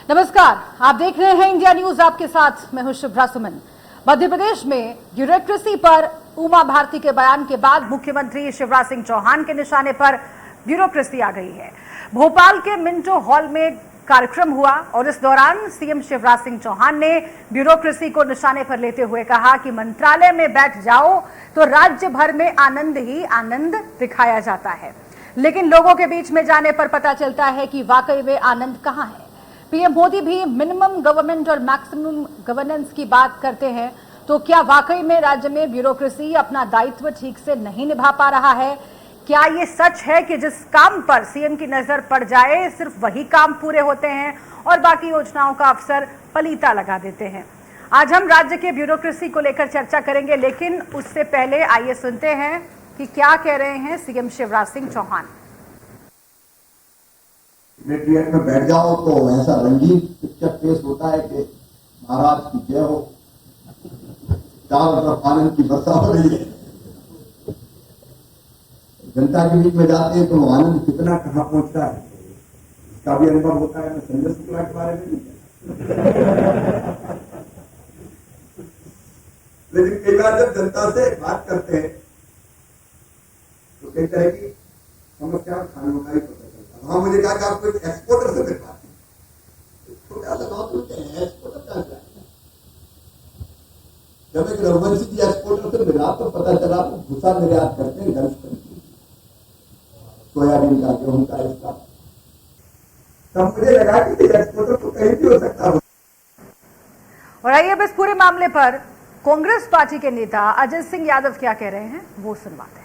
नमस्कार, आप देख रहे हैं इंडिया न्यूज। आपके साथ मैं हूं शुभ्रा सुमन। मध्य प्रदेश में ब्यूरोक्रेसी पर उमा भारती के बयान के बाद मुख्यमंत्री शिवराज सिंह चौहान के निशाने पर ब्यूरोक्रेसी आ गई है। भोपाल के मिंटो हॉल में कार्यक्रम हुआ और इस दौरान सीएम शिवराज सिंह चौहान ने ब्यूरोक्रेसी को निशाने पर लेते हुए कहा कि मंत्रालय में बैठ जाओ तो राज्य भर में आनंद ही आनंद दिखाया जाता है, लेकिन लोगों के बीच में जाने पर पता चलता है कि वाकई में आनंद कहां है। पीएम मोदी भी मिनिमम गवर्नमेंट और मैक्सिमम गवर्नेंस की बात करते हैं, तो क्या वाकई में राज्य में ब्यूरोक्रेसी अपना दायित्व ठीक से नहीं निभा पा रहा है? क्या ये सच है कि जिस काम पर सीएम की नजर पड़ जाए सिर्फ वही काम पूरे होते हैं और बाकी योजनाओं का अफसर पलीता लगा देते हैं? आज हम राज्य के ब्यूरोक्रेसी को लेकर चर्चा करेंगे, लेकिन उससे पहले आइए सुनते हैं कि क्या कह रहे हैं सीएम शिवराज सिंह चौहान। सेक्रेटरिएट में बैठ जाओ तो ऐसा रंगीन पिक्चर पेश होता है कि महाराज की जय हो, चारों तरफ आनंद की वर्षा हो रही है। जनता के बीच में जाते हैं तो आनंद कितना कहाँ पहुंचता है इसका भी अनुभव होता है। मैं संजय शुक्ला के बारे में लेकिन कई बार जब जनता से बात करते हैं तो कई तरह की समस्या खानों का ही पता चलता है। वहां मुझे कहा कि आपको एक एक्सपोर्टर से मिलवा एक्सपोर्टर क्या है। जब एक रघुवंशी जी एक्सपोर्टर से मिला तो पता चला तो भूसा निर्यात करते हैं गर्म करके, सोयाबीन का, गेहूं का, इसका। तब मुझे लगा कि एक्सपोर्टर तो कहीं भी हो सकता है। और आइए अब इस पूरे मामले पर कांग्रेस पार्टी के नेता अजय सिंह यादव क्या कह रहे हैं वो सुनवाते हैं।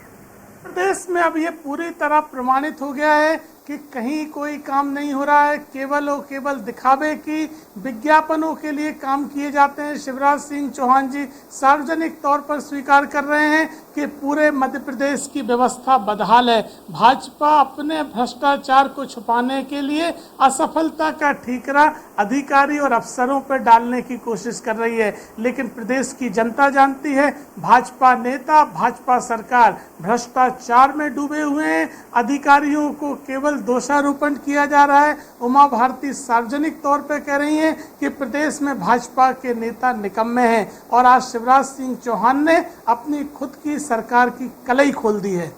प्रदेश में अब ये पूरी तरह प्रमाणित हो गया है कि कहीं कोई काम नहीं हो रहा है, केवल और केवल दिखावे की विज्ञापनों के लिए काम किए जाते हैं। शिवराज सिंह चौहान जी सार्वजनिक तौर पर स्वीकार कर रहे हैं कि पूरे मध्य प्रदेश की व्यवस्था बदहाल है। भाजपा अपने भ्रष्टाचार को छुपाने के लिए असफलता का ठीकरा अधिकारी और अफसरों पर डालने की कोशिश कर रही है, लेकिन प्रदेश की जनता जानती है भाजपा नेता, भाजपा सरकार भ्रष्टाचार में डूबे हुए हैं। अधिकारियों को केवल दोषारोपण किया जा रहा है। उमा भारती सार्वजनिक तौर पर कह रही हैं कि प्रदेश में भाजपा के नेता निकम्मे हैं और आज शिवराज सिंह चौहान ने अपनी खुद की सरकार की कलई खोल दी है।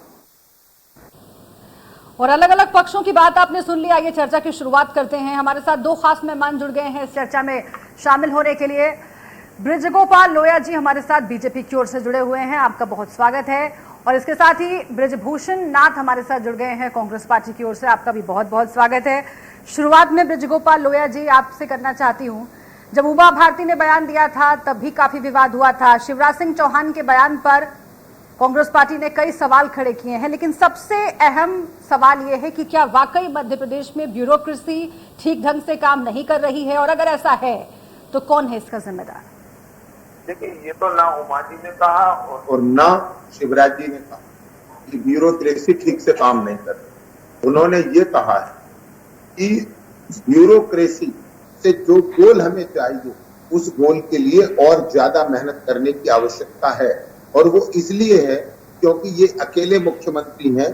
और अलग अलग पक्षों की बात आपने सुन ली। आइए चर्चा की शुरुआत करते हैं। हमारे साथ दो खास मेहमान जुड़ गए हैं इस चर्चा में शामिल होने के लिए। ब्रजगोपाल लोया जी हमारे साथ बीजेपी की ओर से जुड़े हुए हैं, आपका बहुत स्वागत है। और इसके साथ ही ब्रजभूषण नाथ हमारे साथ जुड़ गए हैं कांग्रेस पार्टी की ओर से, आपका भी बहुत बहुत स्वागत है। शुरुआत में ब्रजगोपाल लोया जी आपसे करना चाहती हूं, जब उमा भारती ने बयान दिया था तब भी काफी विवाद हुआ था। शिवराज सिंह चौहान के बयान पर कांग्रेस पार्टी ने कई सवाल खड़े किए हैं, लेकिन सबसे अहम सवाल यह है कि क्या वाकई मध्य प्रदेश में ब्यूरोक्रेसी ठीक ढंग से काम नहीं कर रही है, और अगर ऐसा है तो कौन है इसका जिम्मेदार? देखिए, ये तो ना उमा जी ने कहा और ना शिवराज जी ने कहा कि ब्यूरोक्रेसी ठीक से काम नहीं कर रही। उन्होंने ये कहा है कि ब्यूरोक्रेसी से जो गोल हमें चाहिए उस गोल के लिए और ज्यादा मेहनत करने की आवश्यकता है, और वो इसलिए है क्योंकि ये अकेले मुख्यमंत्री हैं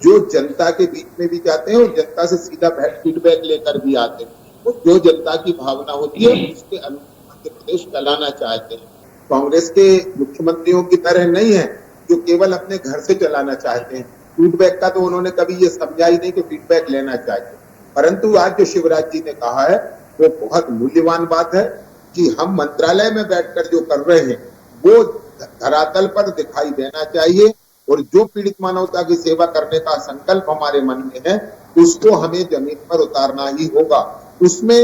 जो जनता के बीच में भी जाते हैं और जनता से सीधा फीडबैक लेकर भी आते हैं। वो जो जनता की भावना होती है उसके अनुसार मध्य प्रदेश चलाना चाहते हैं। कांग्रेस के मुख्यमंत्रियों की तरह नहीं है जो केवल अपने घर से चलाना चाहते हैं। फीडबैक का तो उन्होंने कभी ये समझा ही नहीं कि फीडबैक लेना चाहिए। परंतु आज जो शिवराज जी ने कहा है वो बहुत मूल्यवान बात है कि हम मंत्रालय में बैठकर जो कर रहे हैं वो धरातल पर दिखाई देना चाहिए, और जो पीड़ित मानवता की सेवा करने का संकल्प हमारे मन में है उसको हमें जमीन पर उतारना ही होगा। उसमें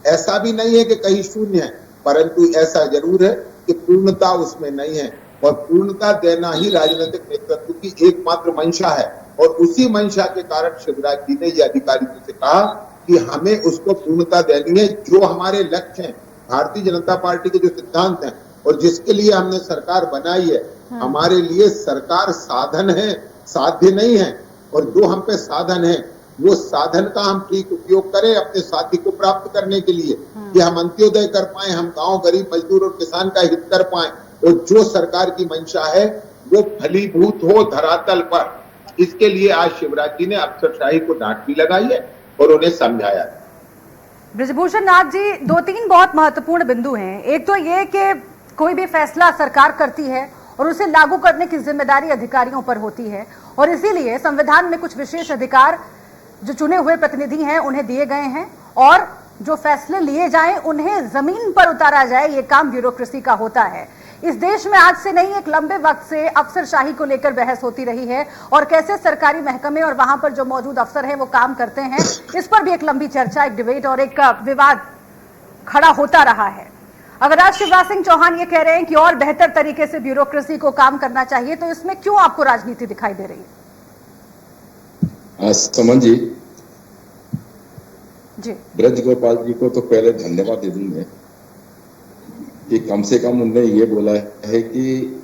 ऐसा भी नहीं है कि कहीं शून्य है, परंतु ऐसा जरूर है कि पूर्णता उसमें नहीं है, और पूर्णता देना ही राजनीतिक नेतृत्व की एकमात्र मंशा है। और उसी मंशा के कारण शिवराज जी ने यह अधिकारियों से कहा कि हमें उसको पूर्णता देनी है। जो हमारे लक्ष्य हैं, भारतीय जनता पार्टी के जो सिद्धांत हैं और जिसके लिए हमने सरकार बनाई है, हमारे लिए सरकार साधन है, साध्य नहीं है। और जो हम पे साधन है वो साधन का हम ठीक उपयोग करें अपने साथी को प्राप्त करने के लिए, कि हम अंत्योदय कर पाए, हम गांव, गरीब, मजदूर और किसान का हित कर पाए, और जो सरकार की मंशा है वो फलीभूत हो धरातल पर। इसके लिए आज शिवराज जी ने अफसरशाही को डांट भी लगाई है और उन्हें समझाया है। ब्रिजभूषण नाथ जी, 2-3 बहुत महत्वपूर्ण बिंदु हैं। एक तो ये कि कोई भी फैसला सरकार करती है और उसे लागू करने की जिम्मेदारी अधिकारियों पर होती है, और इसीलिए संविधान में कुछ विशेष अधिकार जो चुने हुए प्रतिनिधि हैं उन्हें दिए गए हैं, और जो फैसले लिए जाएं उन्हें जमीन पर उतारा जाए, ये काम ब्यूरोक्रेसी का होता है। इस देश में आज से नहीं, एक लंबे वक्त से अफसरशाही को लेकर बहस होती रही है, और कैसे सरकारी महकमे और वहां पर जो मौजूद अफसर हैं वो काम करते हैं, इस पर भी एक लंबी चर्चा, एक डिबेट और एक विवाद खड़ा होता रहा है। अगर आज शिवराज सिंह चौहान ये कह रहे हैं कि और बेहतर तरीके से ब्यूरोक्रेसी को काम करना चाहिए, तो इसमें क्यों आपको राजनीति दिखाई दे रही है? समन जी, ब्रज गोपाल जी को तो पहले धन्यवाद दे दूंगे कि कम से कम उन्होंने ये बोला है कि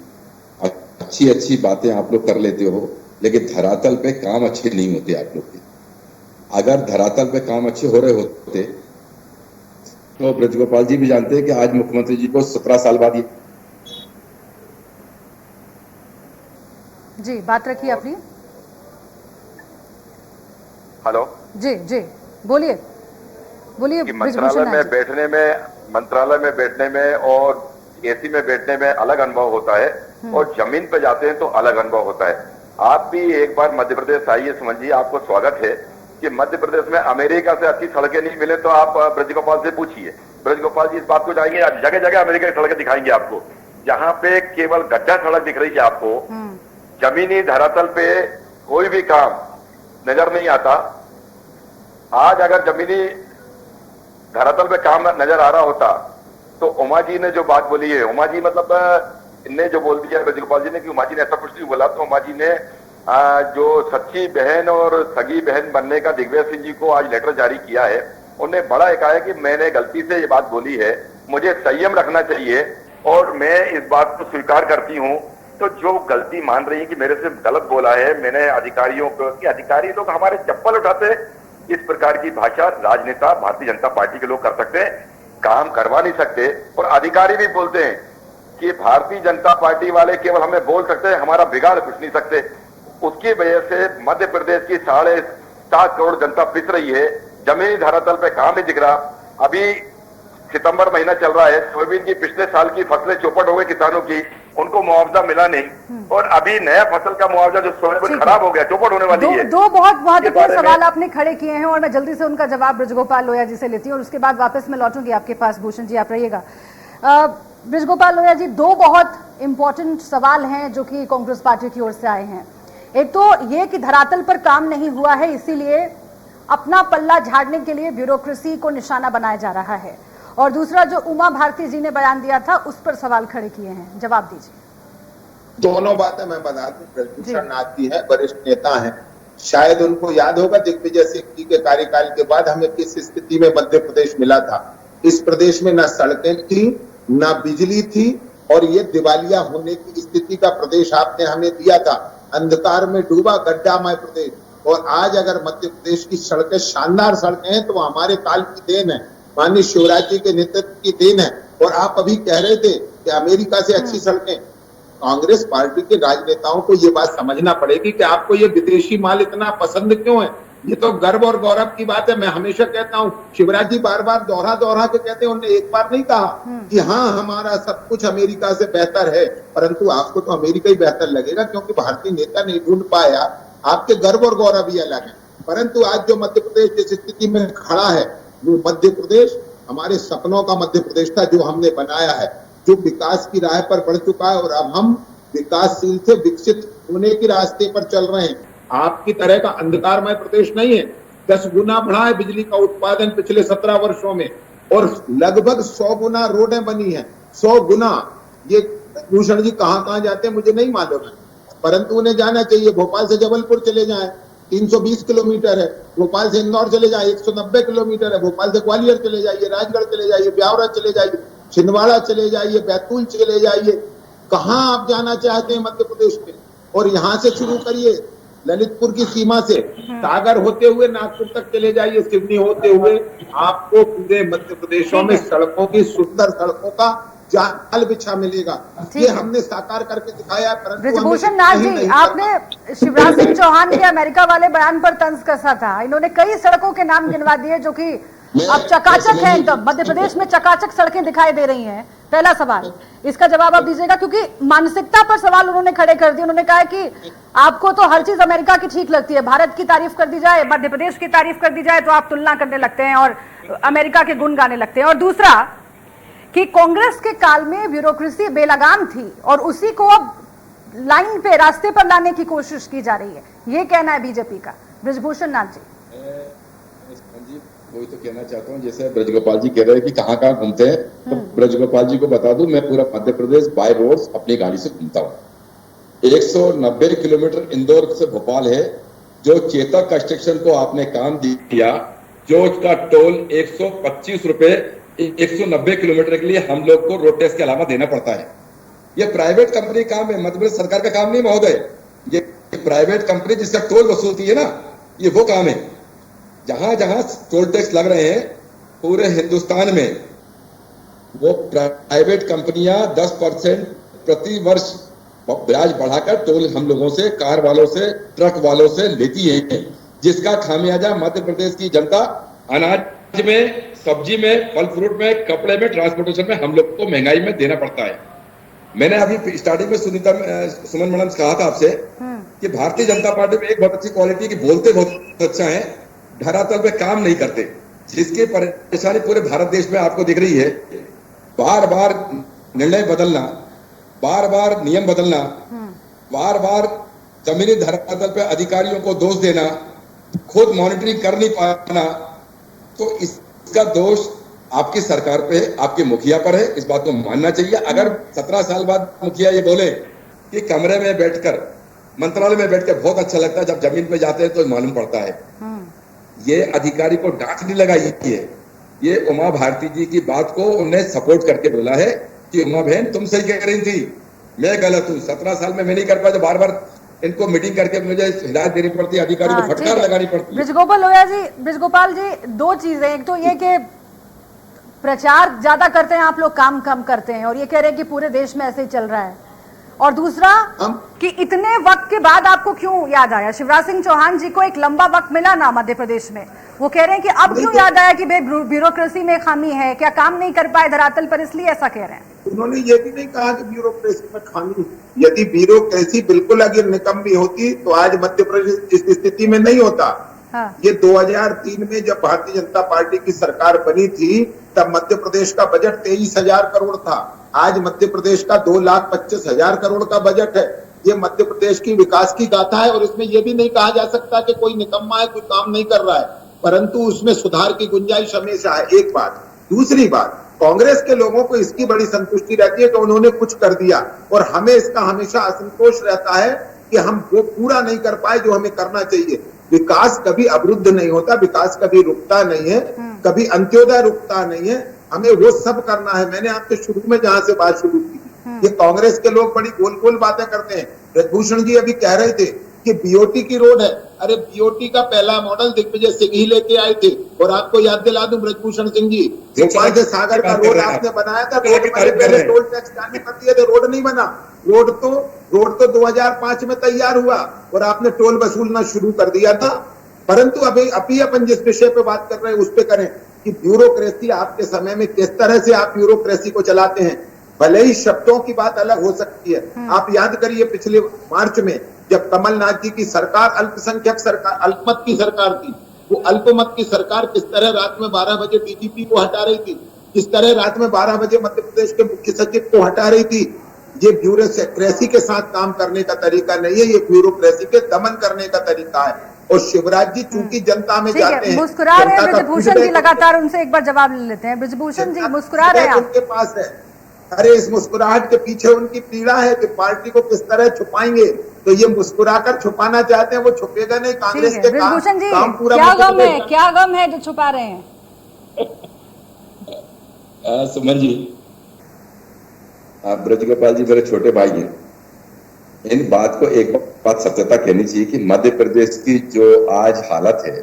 अच्छी अच्छी बातें आप लोग कर लेते हो, लेकिन धरातल पे काम अच्छे नहीं होते आप लोग के। अगर धरातल पे काम अच्छे हो रहे होते तो ब्रज गोपाल जी भी जानते हैं कि आज मुख्यमंत्री जी को 17 साल बाद ये जी बात रखिए अपनी। हेलो जी जी बोलिए बोलिए। मंत्रालय में बैठने में और एसी में बैठने में अलग अनुभव होता है, और जमीन पे जाते हैं तो अलग अनुभव होता है। आप भी एक बार मध्य प्रदेश आइए सुमन जी, आपको स्वागत है कि मध्य प्रदेश में अमेरिका से अच्छी सड़कें नहीं मिले तो आप ब्रजगोपाल से पूछिए। ब्रजगोपाल जी इस बात को जाएंगे, जगह जगह अमेरिका की सड़कें दिखाएंगे आपको। जहां पे केवल गड्ढा सड़क दिख रही है आपको, जमीनी धरातल पे कोई भी काम नजर नहीं आता। आज अगर जमीनी धरातल पे काम नजर आ रहा होता तो उमा जी ने जो बात बोली है, उमा जी मतलब इनने जो बोल दिया ब्रजगोपाल जी ने कि उमा जी ने ऐसा कुछ नहीं बोला, तो उमा जी ने जो सच्ची बहन और सगी बहन बनने का दिग्विजय सिंह जी को आज लेटर जारी किया है। उन्होंने बड़ा एक आया कि मैंने गलती से ये बात बोली है, मुझे संयम रखना चाहिए और मैं इस बात को स्वीकार करती हूँ। तो जो गलती मान रही है कि मेरे से गलत बोला है मैंने अधिकारियों को, कि अधिकारी लोग हमारे चप्पल उठाते, इस प्रकार की भाषा राजनेता भारतीय जनता पार्टी के लोग कर सकते हैं, काम करवा नहीं सकते। और अधिकारी भी बोलते हैं कि भारतीय जनता पार्टी वाले केवल हमें बोल सकते हैं, हमारा बिगाड़ कुछ नहीं सकते। उसकी वजह से मध्य प्रदेश की 7.5 करोड़ जनता पिस रही है, जमीनी धरातल पे काम नहीं दिख रहा। अभी सितंबर महीना चल रहा है, सोयाबीन की पिछले साल की फसलें चौपट हो गई किसानों की, उनको मुआवजा मिला नहीं, और अभी नया फसल का मुआवजा जो सोयाबीन खराब हो गया, चौपट होने वाली है। दो बहुत महत्वपूर्ण सवाल आपने खड़े किए हैं और मैं जल्दी से उनका जवाब ब्रजगोपाल लोहिया जी से लेती हूँ और उसके बाद वापस मैं लौटूंगी आपके पास। भूषण जी आप रहिएगा। ब्रजगोपाल लोहिया जी, दो बहुत इंपॉर्टेंट सवाल हैं जो कि कांग्रेस पार्टी की ओर से आए हैं। एक तो ये कि धरातल पर काम नहीं हुआ है, इसीलिए अपना पल्ला झाड़ने के लिए ब्यूरोक्रेसी को निशाना बनाया जा रहा है, और दूसरा जो उमा भारती जी ने बयान दिया था उस पर सवाल खड़े किए हैं। जवाब दीजिए। दोनों बातें मैं बता दूं, ब्रजभूषण नाथ जी है, वरिष्ठ नेता हैं, शायद उनको याद होगा दिग्विजय सिंह जी के कार्यकाल के बाद हमें किस स्थिति में मध्य प्रदेश मिला था। इस प्रदेश में न सड़कें थी, न बिजली थी, और ये दिवालिया होने की स्थिति का प्रदेश आपने हमें दिया था। अंधकार में डूबा गड्ढामय प्रदेश, और आज अगर मध्य प्रदेश की सड़कें शानदार सड़कें हैं तो हमारे काल की देन है, माननीय शिवराज जी के नेतृत्व की देन है। और आप अभी कह रहे थे कि अमेरिका से अच्छी सड़कें, कांग्रेस पार्टी के राजनेताओं को ये बात समझना पड़ेगी कि आपको ये विदेशी माल इतना पसंद क्यों है। ये तो गर्व और गौरव की बात है। मैं हमेशा कहता हूँ, शिवराज जी बार बार दोहरा के कहते हैं, उन्होंने एक बार नहीं कहा कि हाँ हमारा सब कुछ अमेरिका से बेहतर है, परंतु आपको तो अमेरिका ही बेहतर लगेगा क्योंकि भारतीय नेता नहीं ढूंढ पाया। आपके गर्व और गौरव ही अलग है, परंतु आज जो मध्य प्रदेश जिस स्थिति में खड़ा है, वो मध्य प्रदेश हमारे सपनों का मध्य प्रदेश था जो हमने बनाया है, जो विकास की राह पर बढ़ चुका है, और अब हम विकासशील से विकसित होने के रास्ते पर चल रहे हैं। आपकी तरह का अंधकारमय प्रदेश नहीं है। 10 गुना बढ़ा है बिजली का उत्पादन पिछले 17 वर्षों में, और लगभग 100 गुना रोडें बनी है। 100 गुना। ये भूषण जी कहाँ जाते हैं मुझे नहीं मालूम है, परंतु उन्हें जाना चाहिए। भोपाल से जबलपुर चले जाएं, 320 किलोमीटर है। भोपाल से इंदौर चले जाए, 190 किलोमीटर है। भोपाल से ग्वालियर चले जाइए, राजगढ़ चले जाइए, ब्यावरा चले जाइए, छिंदवाड़ा चले जाइए, बैतूल चले जाइए। कहाँ आप जाना चाहते हैं मध्य प्रदेश में? और यहाँ से शुरू करिए, ललितपुर की सीमा से सागर होते हुए नागपुर तक चले जाइए, सिवनी होते हुए, आपको पूरे मध्य प्रदेशों में सड़कों की, सुंदर सड़कों का जाल बिछा मिलेगा। ये हमने साकार करके दिखाया है। ब्रजभूषण नाथ जी, आपने शिवराज सिंह चौहान के अमेरिका वाले बयान पर तंज कसा था। इन्होंने कई सड़कों के नाम गिनवा दिए जो कि अब चकाचक है एकदम, मध्य प्रदेश में चकाचक सड़कें दिखाई दे रही हैं। पहला सवाल, इसका जवाब आप दीजिएगा, क्योंकि मानसिकता पर सवाल उन्होंने खड़े कर दिए। उन्होंने कहा कि आपको तो हर चीज अमेरिका की ठीक लगती है, भारत की तारीफ कर दी जाए, मध्य प्रदेश की तारीफ कर दी जाए तो आप तुलना करने लगते हैं और अमेरिका के गुण गाने लगते हैं। और दूसरा कि कांग्रेस के काल में ब्यूरोक्रेसी बेलगाम थी और उसी को अब लाइन पे, रास्ते पर लाने की कोशिश की जा रही है, ये कहना है बीजेपी का। ब्रजभूषण नाथ जी, वही तो कहना चाहता हूँ, जैसे ब्रजगोपाल जी कह रहे हैं कि कहाँ कहाँ घूमते हैं, तो ब्रजगोपाल जी को बता दूं, मैं पूरा मध्य प्रदेश बाय रोड अपनी गाड़ी से घूमता हूँ। 190 किलोमीटर इंदौर से भोपाल है। जो चेतक कंस्ट्रक्शन को आपने काम दिया, जो उसका टोल 125 रुपए 190 किलोमीटर के लिए हम लोग को रोड टैक्स के अलावा देना पड़ता है। ये प्राइवेट कंपनी काम है, मध्य प्रदेश सरकार का काम नहीं महोदय। ये प्राइवेट कंपनी जिसका टोल वसूलती है ना, ये वो काम है। जहां जहां टोल टैक्स लग रहे हैं पूरे हिंदुस्तान में, वो प्राइवेट कंपनियां 10% प्रति वर्ष ब्याज बढ़ाकर टोल हम लोगों से, कार वालों से, ट्रक वालों से लेती है, जिसका खामियाजा मध्य प्रदेश की जनता अनाज में, सब्जी में, फल फ्रूट में, कपड़े में, ट्रांसपोर्टेशन में हम लोग को महंगाई में देना पड़ता है। मैंने अभी स्टार्टिंग में सुमन मैडम से कहा था आपसे कि भारतीय जनता पार्टी में एक बहुत अच्छी क्वालिटी की बोलते बहुत अच्छा है, धरातल पे काम नहीं करते, जिसकी परेशानी पूरे भारत देश में आपको दिख रही है। बार बार निर्णय बदलना, बार बार नियम बदलना, बार बार जमीनी धरातल पे अधिकारियों को दोष देना, खुद मॉनिटरिंग कर नहीं पाना, तो इसका दोष आपकी सरकार पे, आपके मुखिया पर है। इस बात को मानना चाहिए। अगर 17 साल बाद मुखिया ये बोले कि कमरे में बैठकर, मंत्रालय में बैठकर बहुत अच्छा लगता है, जब जमीन पे जाते हैं तो मालूम पड़ता है। ये अधिकारी को डांट नहीं लगाई है, ये उमा भारती जी की बात को उन्हें सपोर्ट करके बोला है कि उमा बहन तुम सही कह रही थी, मैं गलत हूँ। 17 साल में मैं नहीं कर पाया, तो बार बार इनको मीटिंग करके मुझे हिदायत देनी पड़ती है, अधिकारी को फटकार लगानी पड़ती है। ब्रजगोपाल जी, दो चीजें, एक तो ये कि प्रचार ज्यादा करते हैं आप लोग, काम कम करते हैं, और ये कह रहे हैं कि पूरे देश में ऐसे ही चल रहा है। और दूसरा कि इतने वक्त के बाद आपको क्यों याद आया? शिवराज सिंह चौहान जी को एक लंबा वक्त मिला ना मध्य प्रदेश में, वो कह रहे हैं कि अब क्यों याद आया कि ब्यूरोक्रेसी में खामी है, क्या काम नहीं कर पाए धरातल पर, इसलिए ऐसा कह रहे हैं। उन्होंने ये भी नहीं कहा कि ब्यूरोक्रेसी में खामी, यदि ब्यूरोक्रेसी बिल्कुल अगर निकम्मी होती तो आज मध्य प्रदेश इस स्थिति में नहीं होता। हाँ। ये 2003 में जब भारतीय जनता पार्टी की सरकार बनी थी, तब मध्य प्रदेश का बजट 23,000 करोड़ था। आज मध्य प्रदेश का 2,25,000 करोड़ का बजट है। ये मध्य प्रदेश की विकास की गाथा है, और इसमें यह भी नहीं कहा जा सकता कि कोई निकम्मा है, कोई काम नहीं कर रहा है, परंतु उसमें सुधार की गुंजाइश हमेशा है। एक बात। दूसरी बात, कांग्रेस के लोगों को इसकी बड़ी संतुष्टि रहती है कि उन्होंने कुछ कर दिया, और हमें इसका हमेशा असंतोष रहता है कि हम वो पूरा नहीं कर पाए जो हमें करना चाहिए। विकास कभी अवरुद्ध नहीं होता, विकास कभी रुकता नहीं है, कभी अंत्योदय रुकता नहीं है, हमें वो सब करना है। मैंने आपसे शुरू में जहां से बात शुरू की, ये कांग्रेस के लोग बड़ी गोल गोल बातें करते हैं। ब्रजभूषण जी अभी कह रहे थे कि बीओटी की रोड है, अरे बीओटी का पहला मॉडल दिग्विजय सिंह ही लेके आए थे। और आपको याद दिला दूं ब्रजभूषण सिंह जी, भोपाल से सागर का रोड आपने बनाया था, रोड पहले टोल टैक्स जाने पर दिए थे, रोड नहीं बना। रोड तो 2005 में तैयार हुआ और आपने टोल वसूलना शुरू कर दिया था। परंतु अभी अपन जिस विषय पे बात कर रहे हैं उस पे करें कि ब्यूरोक्रेसी आपके समय में किस तरह से आप ब्यूरोक्रेसी को चलाते हैं। भले ही शब्दों की बात अलग हो सकती है, आप याद करिए पिछले मार्च में जब कमलनाथ जी की सरकार अल्पसंख्यक सरकार, अल्पमत की सरकार थी, वो अल्पमत की सरकार किस तरह रात में 12 बजे डीजीपी को हटा रही थी, किस तरह रात में 12 बजे मध्य प्रदेश के मुख्य सचिव को हटा रही थी। ये ब्यूरोक्रेसी के साथ काम करने का तरीका नहीं है, ये ब्यूरोक्रेसी के दमन करने का तरीका है। और शिवराज जी चूंकि जनता में जाते हैं, मुस्कुरा रहे हैं ब्रजभूषण जी, लगातार उनसे एक बार जवाब ले लेते हैं। ब्रजभूषण जी मुस्कुरा रहे हैं, उनके पास है। अरे इस मुस्कुराहट के पीछे उनकी पीड़ा है कि पार्टी को किस तरह छुपाएंगे, तो ये मुस्कुराकर छुपाना चाहते हैं, वो छुपेगा नहीं। कांग्रेस के काम पूरा क्या गम है जो छुपा रहे हैं? सुमन जी, आप ब्रजगोपाल जी मेरे छोटे भाई हैं, इन बात को एक बात सत्यता कहनी चाहिए कि मध्य प्रदेश की जो आज हालत है,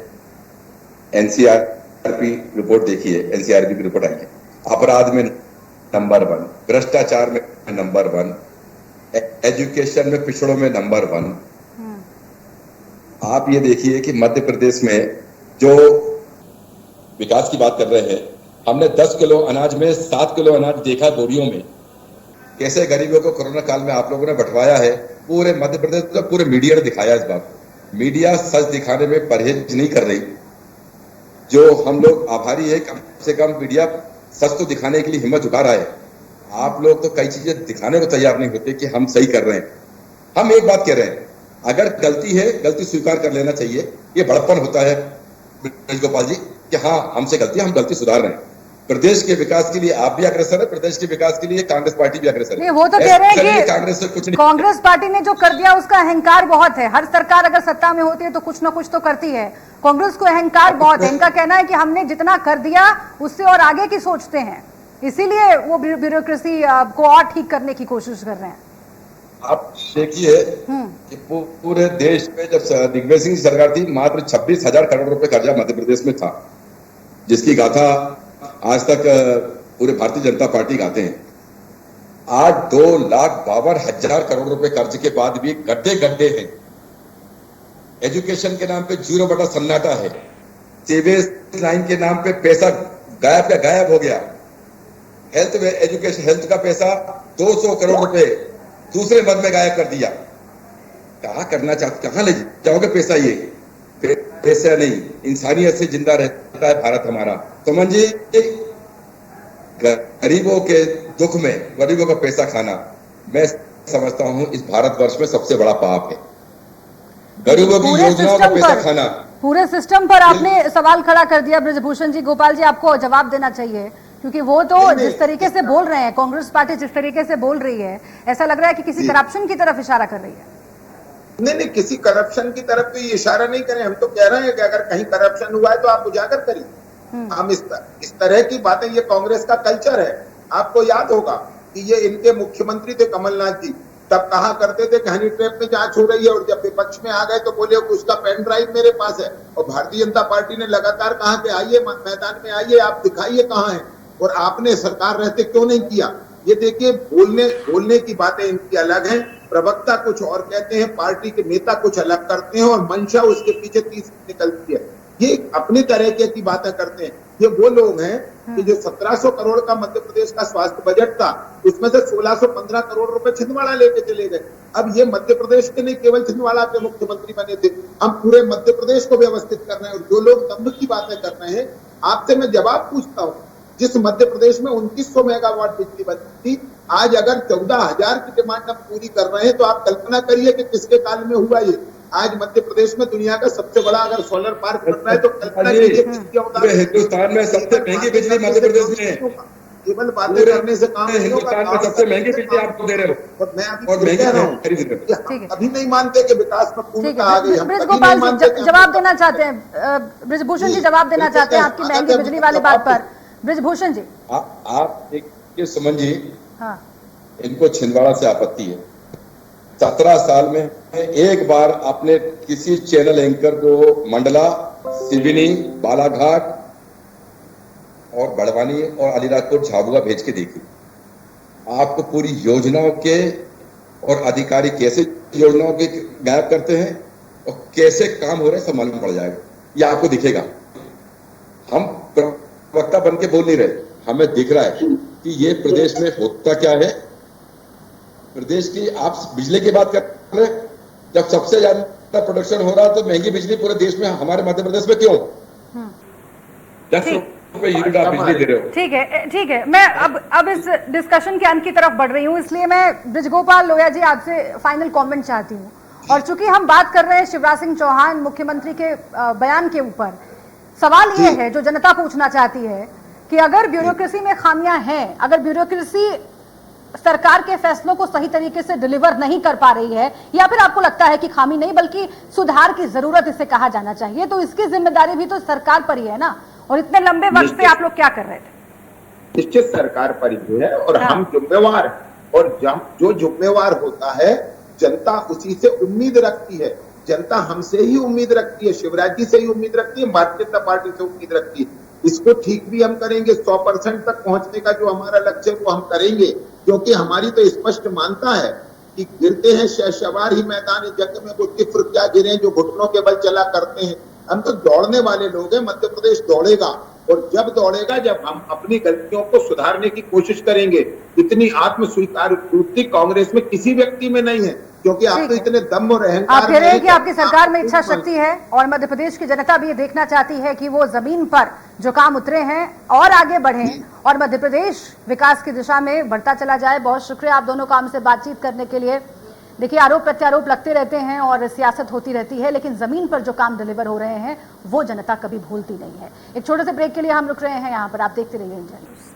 एनसीआरपी रिपोर्ट देखिए, एनसीआरपी की रिपोर्ट आई है, अपराध में नंबर 1, भ्रष्टाचार में नंबर 1, एजुकेशन में पिछड़ों में नंबर 1। आप ये देखिए कि मध्य प्रदेश में जो विकास की बात कर रहे हैं, हमने 10 किलो अनाज में 7 किलो अनाज देखा बोरियों में। कैसे गरीबों को कोरोना काल में आप लोगों ने बंटवाया है, पूरे मध्य प्रदेश का पूरे मीडिया ने दिखाया इस बात। मीडिया सच दिखाने में परहेज नहीं कर रही, जो हम लोग आभारी है, कम से कम मीडिया सच तो दिखाने के लिए हिम्मत जुटा रहा है। आप लोग तो कई चीजें दिखाने को तैयार नहीं होते कि हम सही कर रहे हैं। हम एक बात कह रहे हैं, अगर गलती है गलती स्वीकार कर लेना चाहिए। ये बड़प्पन होता है गोपाल जी कि हाँ हमसे गलती है, हम गलती सुधार रहे हैं। प्रदेश के विकास के लिए आप भी अग्रसर है, प्रदेश के विकास के लिए कांग्रेस पार्टी भी अग्रसर है। वो तो कह रहे हैं कि कांग्रेस से कुछ नहीं, कांग्रेस पार्टी ने जो कर दिया उसका अहंकार बहुत है। हर सरकार अगर सत्ता में होती है तो कुछ ना कुछ तो करती है। कांग्रेस को अहंकार बहुत है। इनका कहना है कि हमने जितना कर दिया उससे और आगे की सोचते हैं, इसीलिए वो ब्यूरोक्रेसी को और ठीक करने की कोशिश कर रहे हैं। आप देखिए कि पूरे देश में जब दिग्विजय सिंह की सरकार थी, मात्र 26,000 करोड़ रुपए कर्जा मध्य प्रदेश में था, जिसकी गाथा आज तक पूरे भारतीय जनता पार्टी गाते हैं। आज 2,52,000 करोड़ रुपए कर्ज के बाद भी गड्ढे गड्ढे हैं। एजुकेशन के नाम पे 0 बटा सन्नाटा है। सीवेज लाइन के नाम पे पैसा गायब का गायब हो गया। हेल्थ में एजुकेशन हेल्थ का पैसा 200 करोड़ रुपए दूसरे मद में गायब कर दिया। कहा करना चाहते, कहां ले जाओगे पैसा? ये पैसा नहीं, इंसानियत से जिंदा रहता है भारत हमारा। सुमन जी, गरीबों के दुख में गरीबों का पैसा खाना, मैं समझता हूं इस भारतवर्ष में सबसे बड़ा पाप है। गरीबों की योजनाओं का पैसा खाना। पूरे सिस्टम पर आपने सवाल खड़ा कर दिया ब्रजभूषण जी। गोपाल जी, आपको जवाब देना चाहिए, क्योंकि वो तो जिस तरीके से बोल रहे हैं, कांग्रेस पार्टी जिस तरीके से बोल रही है, ऐसा लग रहा है कि किसी करप्शन की तरफ इशारा कर रही है। नहीं, किसी करप्शन की तरफ तो ये इशारा नहीं करें। हम तो कह रहे हैं कि अगर कहीं करप्शन हुआ है तो आप उजागर करिए। हम इस तरह की बातें, ये कांग्रेस का कल्चर है। आपको याद होगा कि ये इनके मुख्यमंत्री थे कमलनाथ जी, तब कहा करते थे कि हनी ट्रैप में जांच हो रही है, और जब विपक्ष में आ गए तो बोले उसका पेन ड्राइव मेरे पास है। और भारतीय जनता पार्टी ने लगातार कहा कि आइए मैदान में आइए, आप दिखाइए कहाँ है, और आपने सरकार रहते क्यों नहीं किया। ये देखिए, बोलने की बातें इनकी अलग हैं, प्रवक्ता कुछ और कहते हैं, पार्टी के नेता कुछ अलग करते हैं, और मंशा उसके पीछे तीसरी निकलती है। ये अपनी तरह की बातें करते हैं। ये वो लोग हैं कि जो 1700 करोड़ का मध्य प्रदेश का स्वास्थ्य बजट था, उसमें से 1615 करोड़ रुपए छिंदवाड़ा लेके चले गए। अब ये मध्य प्रदेश के नहीं, केवल छिंदवाड़ा के मुख्यमंत्री बने थे। हम पूरे मध्य प्रदेश को व्यवस्थित कर रहे हैं, और जो लोग दम्भ की बातें कर रहे हैं, आपसे मैं जवाब पूछता हूँ, जिस मध्य प्रदेश में 2900 मेगावाट बिजली बनती थी, आज अगर 14,000 की डिमांड हम पूरी कर रहे हैं, तो आप कल्पना करिए कि किसके काल में हुआ ये। आज मध्य प्रदेश में दुनिया का सबसे बड़ा अगर सोलर पार्क बन रहा है, तो कल्पना कीजिए हिंदुस्तान में सबसे महंगी बिजली मध्य प्रदेश में है। केवल बातें करने से काम नहीं होगा। हिंदुस्तान में सबसे महंगी बिजली आपको दे रहे हो, और मैं अभी कह रहा हूँ, अभी नहीं मानते कि विकास में पूर्णता आ गई। ब्रजगोपाल जी जवाब देना चाहते हैं, ब्रजभूषण जी जवाब देना चाहते हैं आपकी महंगी बिजली वाली बात पर। ब्रजभूषण जी, आप देखिए सुमन जी, हाँ, इनको छिंदवाड़ा से आपत्ति है। 17 साल में एक बार आपने किसी चैनल एंकर को मंडला, सिवनी, बालाघाट और बड़वानी और अलीराजपुर झाबुआ भेज के देखी। आपको पूरी योजनाओं के और अधिकारी कैसे योजनाओं के गायब करते हैं और कैसे काम हो रहे हैं सब मालूम पड़ जाएगा। ये आपको दिखेगा। हम प्रवक्ता बन के बोल नहीं रहे, हमें दिख रहा है कि ये प्रदेश में होता क्या है। प्रदेश की आप बिजली की बात कर रहे हैं, जब सबसे ज्यादा प्रोडक्शन हो रहा है तो महंगी बिजली पूरे देश में हमारे मध्य प्रदेश में क्यों? 10 रुपए यूनिट आप बिजली दे रहे हो। ठीक है। मैं अब इस डिस्कशन के अंत की तरफ बढ़ रही हूँ, इसलिए मैं ब्रजगोपाल लोया जी आपसे फाइनल कमेंट चाहती हूँ। और चूंकि हम बात कर रहे हैं शिवराज सिंह चौहान मुख्यमंत्री के बयान के ऊपर, सवाल ये है जो जनता पूछना चाहती है कि अगर ब्यूरोक्रेसी में खामियां हैं, अगर ब्यूरोक्रेसी सरकार के फैसलों को सही तरीके से डिलीवर नहीं कर पा रही है, या फिर आपको लगता है कि खामी नहीं बल्कि सुधार की जरूरत इसे कहा जाना चाहिए, तो इसकी जिम्मेदारी भी तो सरकार पर ही है ना। और इतने लंबे वक्त से आप लोग क्या कर रहे थे? निश्चित सरकार पर ही है, और हम जिम्मेवार हैं, और जो जिम्मेवार होता है जनता उसी से उम्मीद रखती है। जनता हमसे ही उम्मीद रखती है, शिवराज जी से ही उम्मीद रखती है, भारतीय जनता पार्टी से उम्मीद रखती है। इसको ठीक भी हम करेंगे, 100% तक पहुंचने का जो हमारा लक्ष्य है वो हम करेंगे, क्योंकि हमारी तो स्पष्ट मानता है कि गिरते हैं शहसवार ही मैदान जंग में, वो तिफ्र क्या गिरे जो घुटनों के बल चला करते हैं। हम तो दौड़ने वाले लोग हैं, मध्य प्रदेश दौड़ेगा, और जब दौड़ेगा जब हम अपनी गलतियों को सुधारने की कोशिश करेंगे। इतनी आत्म स्वीकार पूर्ति कांग्रेस में किसी व्यक्ति में नहीं है, क्योंकि आप तो इतने दम और अहंकार आप कह रहे हैं कि आपकी सरकार में इच्छा शक्ति है और मध्य प्रदेश की जनता भी ये देखना चाहती है कि वो जमीन पर जो काम उतरे हैं और आगे बढ़े और मध्य प्रदेश विकास की दिशा में बढ़ता चला जाए। बहुत शुक्रिया आप दोनों का हमसे बातचीत करने के लिए। देखिए, आरोप प्रत्यारोप लगते रहते हैं और सियासत होती रहती है, लेकिन जमीन पर जो काम डिलीवर हो रहे हैं वो जनता कभी भूलती नहीं है। एक छोटे से ब्रेक के लिए हम रुक रहे हैं यहाँ पर, आप देखते रहिए इंडिया न्यूज़।